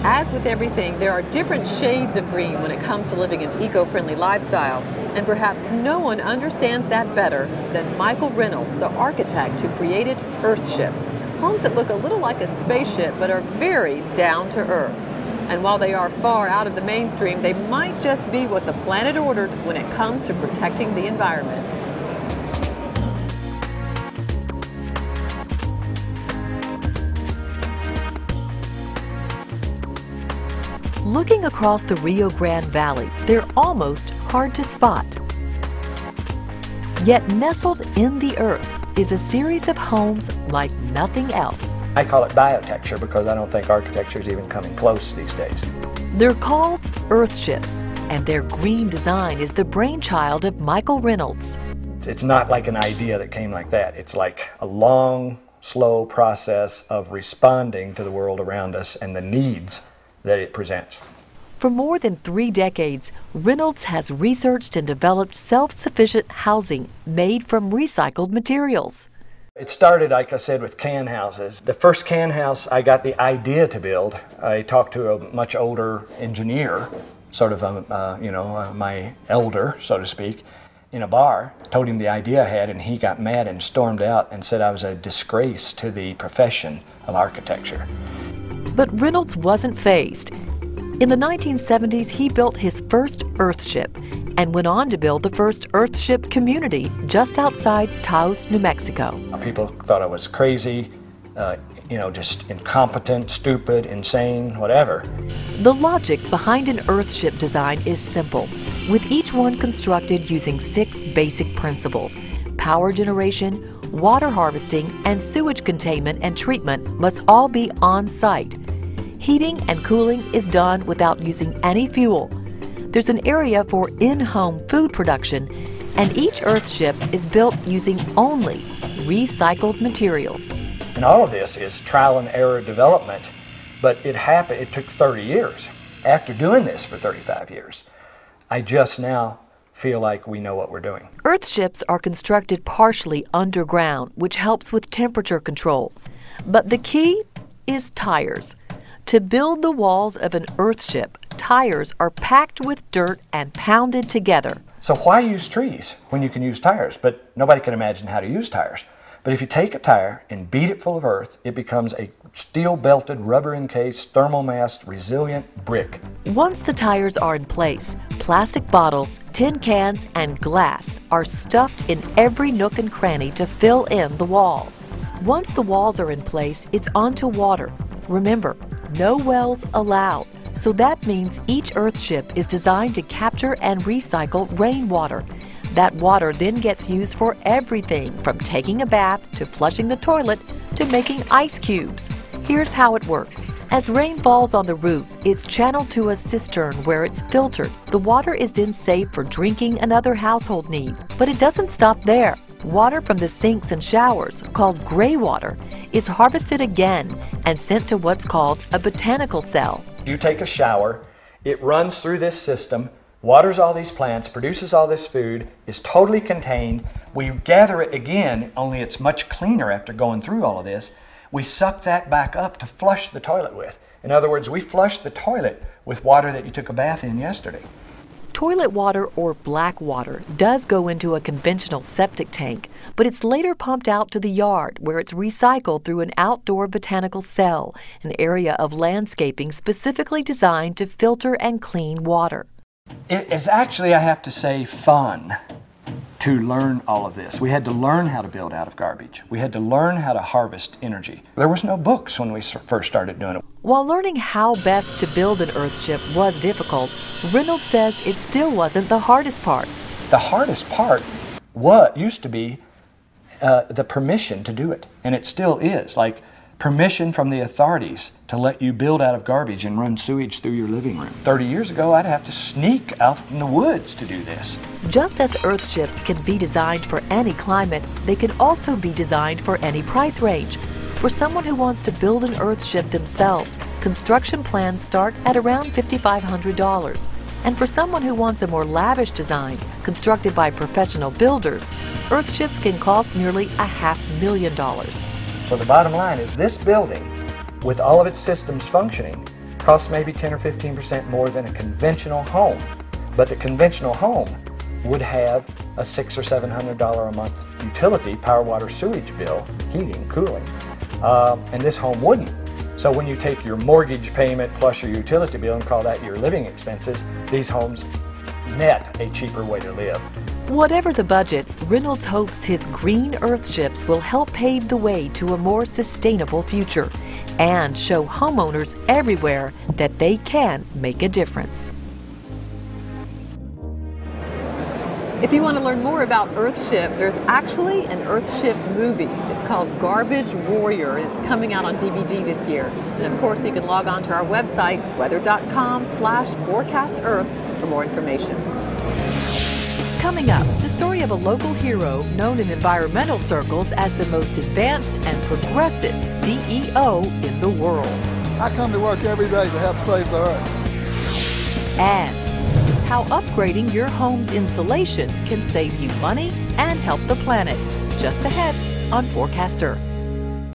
As with everything, there are different shades of green when it comes to living an eco-friendly lifestyle, and perhaps no one understands that better than Michael Reynolds, the architect who created Earthship. Homes that look a little like a spaceship but are very down to earth. And while they are far out of the mainstream, they might just be what the planet ordered when it comes to protecting the environment. Looking across the Rio Grande Valley, they're almost hard to spot. Yet nestled in the earth is a series of homes like nothing else. I call it biotecture because I don't think architecture is even coming close these days. They're called Earthships, and their green design is the brainchild of Michael Reynolds. It's not like an idea that came like that. It's like a long, slow process of responding to the world around us and the needs that it presents. For more than 3 decades, Reynolds has researched and developed self-sufficient housing made from recycled materials. It started, like I said, with can houses. The first can house I got the idea to build, I talked to a much older engineer, sort of my elder, so to speak, in a bar, told him the idea I had, and he got mad and stormed out and said I was a disgrace to the profession of architecture. But Reynolds wasn't fazed. In the 1970s, he built his first Earthship and went on to build the first Earthship community just outside Taos, New Mexico. People thought I was crazy, just incompetent, stupid, insane, whatever. The logic behind an Earthship design is simple, with each one constructed using 6 basic principles. Power generation, water harvesting, and sewage containment and treatment must all be on site. Heating and cooling is done without using any fuel. There's an area for in-home food production, and each Earthship is built using only recycled materials. And all of this is trial and error development, but it took 30 years. After doing this for 35 years, I just now feel like we know what we're doing. Earthships are constructed partially underground, which helps with temperature control. But the key is tires. To build the walls of an Earthship, tires are packed with dirt and pounded together. So why use trees when you can use tires? But nobody can imagine how to use tires. But if you take a tire and beat it full of earth, it becomes a steel-belted, rubber-encased, thermal-massed, resilient brick. Once the tires are in place, plastic bottles, tin cans, and glass are stuffed in every nook and cranny to fill in the walls. Once the walls are in place, it's on to water. Remember, no wells allowed. So that means each Earthship is designed to capture and recycle rainwater. That water then gets used for everything from taking a bath to flushing the toilet to making ice cubes. Here's how it works. As rain falls on the roof, it's channeled to a cistern where it's filtered. The water is then saved for drinking and other household needs. But it doesn't stop there. Water from the sinks and showers, called gray water, is harvested again and sent to what's called a botanical cell. You take a shower, it runs through this system, waters all these plants, produces all this food, is totally contained. We gather it again, only it's much cleaner after going through all of this. We suck that back up to flush the toilet with. In other words, we flush the toilet with water that you took a bath in yesterday. Toilet water, or black water, does go into a conventional septic tank, but it's later pumped out to the yard where it's recycled through an outdoor botanical cell, an area of landscaping specifically designed to filter and clean water. It is actually, I have to say, fun to learn all of this. We had to learn how to build out of garbage. We had to learn how to harvest energy. There was no books when we first started doing it. While learning how best to build an Earthship was difficult, Reynolds says it still wasn't the hardest part. The hardest part used to be the permission to do it, and it still is. Like permission from the authorities to let you build out of garbage and run sewage through your living room. 30 years ago, I'd have to sneak out in the woods to do this. Just as Earthships can be designed for any climate, they can also be designed for any price range. For someone who wants to build an Earthship themselves, construction plans start at around $5,500. And for someone who wants a more lavish design, constructed by professional builders, Earthships can cost nearly $500,000. So the bottom line is this building, with all of its systems functioning, costs maybe 10 or 15% more than a conventional home. But the conventional home would have a $600 or $700 a month utility, power, water, sewage bill, heating, cooling, and this home wouldn't. So when you take your mortgage payment plus your utility bill and call that your living expenses, these homes net a cheaper way to live. Whatever the budget, Reynolds hopes his green Earthships will help pave the way to a more sustainable future and show homeowners everywhere that they can make a difference. If you want to learn more about Earthship, there's actually an Earthship movie. It's called Garbage Warrior. It's coming out on DVD this year. And of course, you can log on to our website, weather.com/forecastearth, for more information. Coming up, the story of a local hero known in environmental circles as the most advanced and progressive CEO in the world. I come to work every day to help save the Earth. And how upgrading your home's insulation can save you money and help the planet. Just ahead on Forecast Earth.